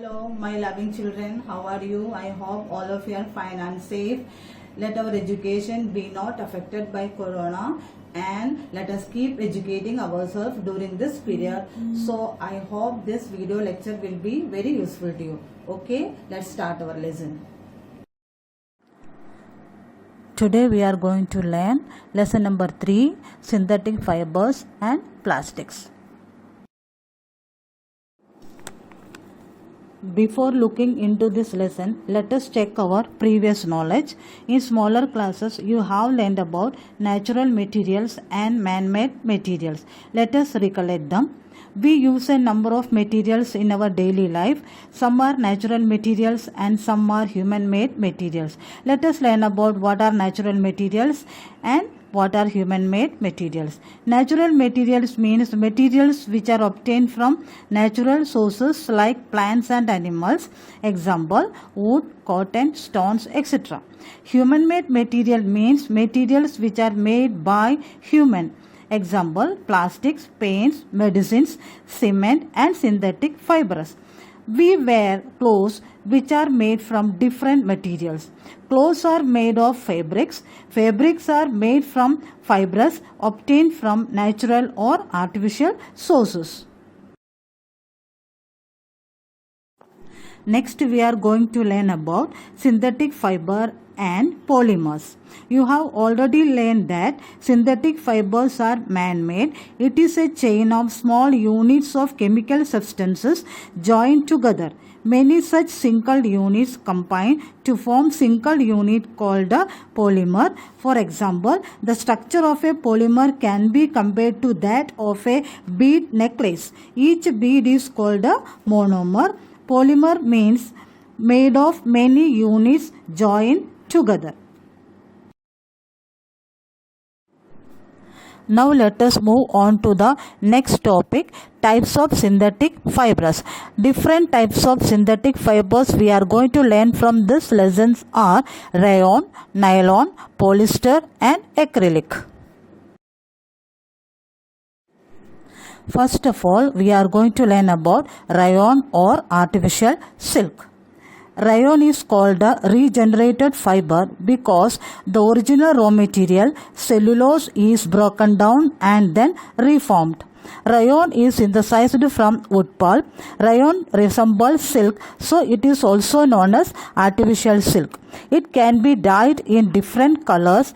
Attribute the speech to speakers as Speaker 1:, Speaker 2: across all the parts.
Speaker 1: Hello, my loving children. How are you? I hope all of you are fine and safe. Let our education be not affected by corona and let us keep educating ourselves during this period. So I hope this video lecture will be very useful to you. Okay, let's start our lesson. Today we are going to learn lesson number 3, synthetic fibers and plastics. Before looking into this lesson, let us check our previous knowledge. In smaller classes, you have learned about natural materials and man-made materials. Let us recollect them. We use a number of materials in our daily life. Some are natural materials and some are human-made materials. Let us learn about what are natural materials and what are human-made materials. Natural materials means materials which are obtained from natural sources like plants and animals. Example, wood, cotton, stones, etc. Human-made material means materials which are made by human. Example, plastics, paints, medicines, cement and synthetic fibers. We wear clothes which are made from different materials. Clothes are made of fabrics. Fabrics are made from fibers obtained from natural or artificial sources. Next, we are going to learn about synthetic fiber and polymers. You have already learned that synthetic fibers are man-made. It is a chain of small units of chemical substances joined together. Many such single units combine to form single unit called a polymer. For example, the structure of a polymer can be compared to that of a bead necklace. Each bead is called a monomer. Polymer means made of many units joined together. Now let us move on to the next topic, types of synthetic fibers. Different types of synthetic fibers we are going to learn from this lessons are rayon, nylon, polyester and acrylic. First of all, we are going to learn about rayon or artificial silk. Rayon is called a regenerated fiber because the original raw material, cellulose, is broken down and then reformed. Rayon is synthesized from wood pulp. Rayon resembles silk, so it is also known as artificial silk. It can be dyed in different colors.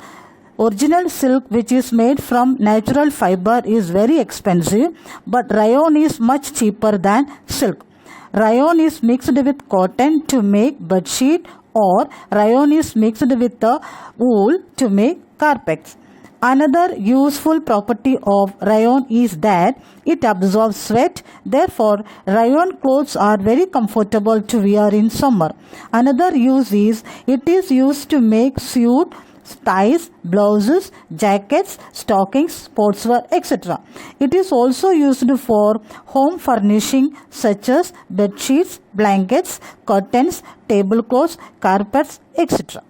Speaker 1: Original silk, which is made from natural fiber, is very expensive, but rayon is much cheaper than silk. Rayon is mixed with cotton to make bedsheet, or rayon is mixed with the wool to make carpets. Another useful property of rayon is that it absorbs sweat. Therefore, rayon clothes are very comfortable to wear in summer. Another use is it is used to make suit, ties, blouses, jackets, stockings, sportswear, etc. It is also used for home furnishing such as bed sheets, blankets, curtains, tablecloths, carpets, etc.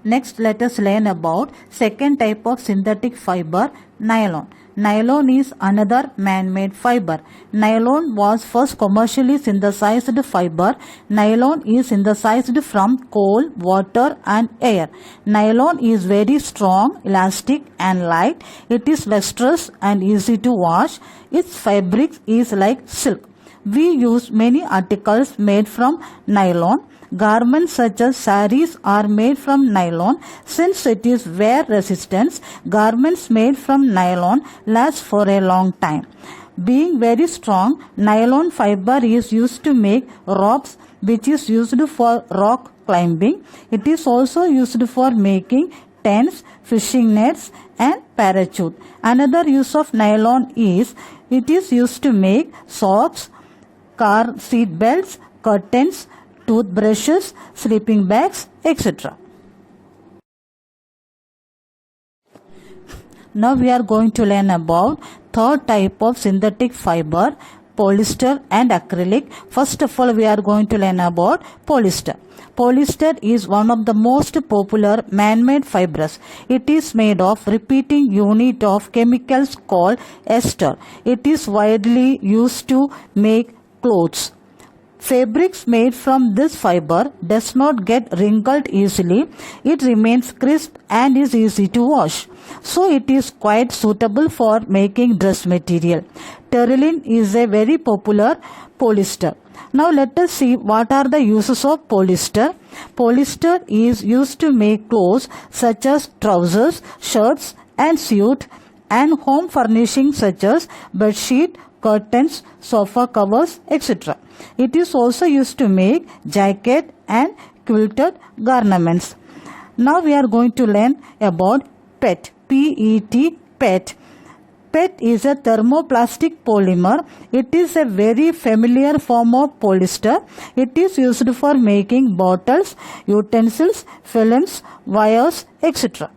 Speaker 1: Next, let us learn about second type of synthetic fiber, nylon. Nylon is another man-made fiber. Nylon was first commercially synthesized fiber. Nylon is synthesized from coal, water and air. Nylon is very strong, elastic and light. It is lustrous and easy to wash. Its fabric is like silk. We use many articles made from nylon. Garments such as saris are made from nylon. Since it is wear resistant, garments made from nylon last for a long time. Being very strong, nylon fiber is used to make ropes, which is used for rock climbing. It is also used for making tents, fishing nets and parachute. Another use of nylon is it is used to make socks, car seat belts, curtains, toothbrushes, sleeping bags, etc. Now we are going to learn about third type of synthetic fiber, polyester and acrylic. First of all, we are going to learn about polyester. Polyester is one of the most popular man-made fibers. It is made of repeating unit of chemicals called ester. It is widely used to make clothes. Fabrics made from this fiber does not get wrinkled easily. It remains crisp and is easy to wash. So it is quite suitable for making dress material. Terylene is a very popular polyester. Now let us see what are the uses of polyester. Polyester is used to make clothes such as trousers, shirts and suit, and home furnishings such as bedsheet, curtains, sofa covers, etc. It is also used to make jacket and quilted garments. Now we are going to learn about PET. P-E-T, PET. PET is a thermoplastic polymer. It is a very familiar form of polyester. It is used for making bottles, utensils, films, wires, etc.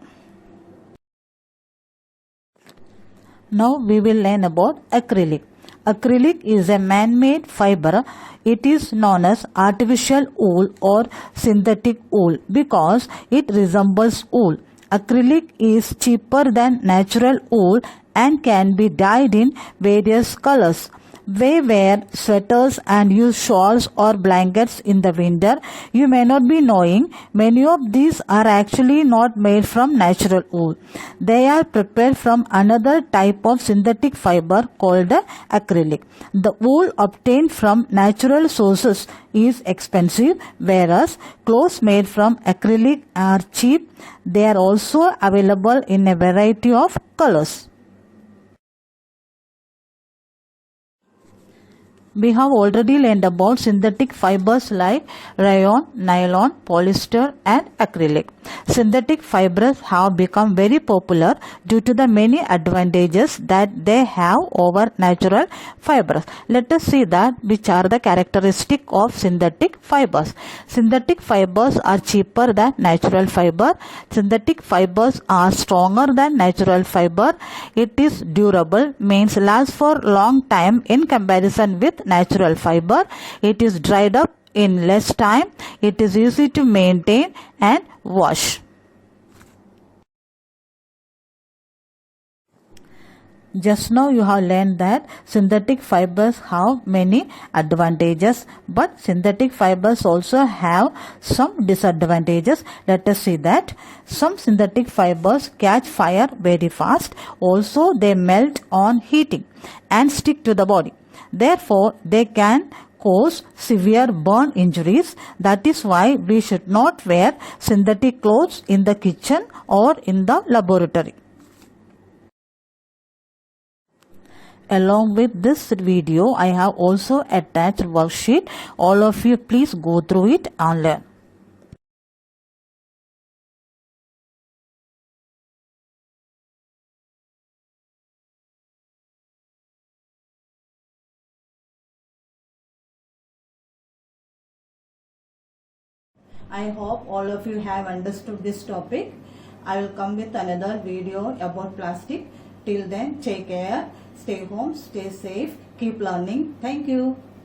Speaker 1: Now we will learn about acrylic. Acrylic is a man-made fiber. It is known as artificial wool or synthetic wool because it resembles wool. Acrylic is cheaper than natural wool and can be dyed in various colors. We wear sweaters and use shawls or blankets in the winter. You may not be knowing many of these are actually not made from natural wool. They are prepared from another type of synthetic fiber called acrylic. The wool obtained from natural sources is expensive, whereas clothes made from acrylic are cheap. They are also available in a variety of colors. We have already learned about synthetic fibers like rayon, nylon, polyester and acrylic. Synthetic fibers have become very popular due to the many advantages that they have over natural fibers. Let us see that which are the characteristics of synthetic fibers. Synthetic fibers are cheaper than natural fiber. Synthetic fibers are stronger than natural fiber. It is durable, means lasts for long time in comparison with natural fiber. It is dried up in less time. It is easy to maintain and wash. Just now you have learned that synthetic fibers have many advantages, but synthetic fibers also have some disadvantages. Let us see that. Some synthetic fibers catch fire very fast. Also they melt on heating and stick to the body. Therefore, they can cause severe burn injuries. That is why we should not wear synthetic clothes in the kitchen or in the laboratory. Along with this video, I have also attached worksheet. All of you please go through it and learn. I hope all of you have understood this topic. I will come with another video about plastic. Till then, take care, stay home, stay safe, keep learning. Thank you.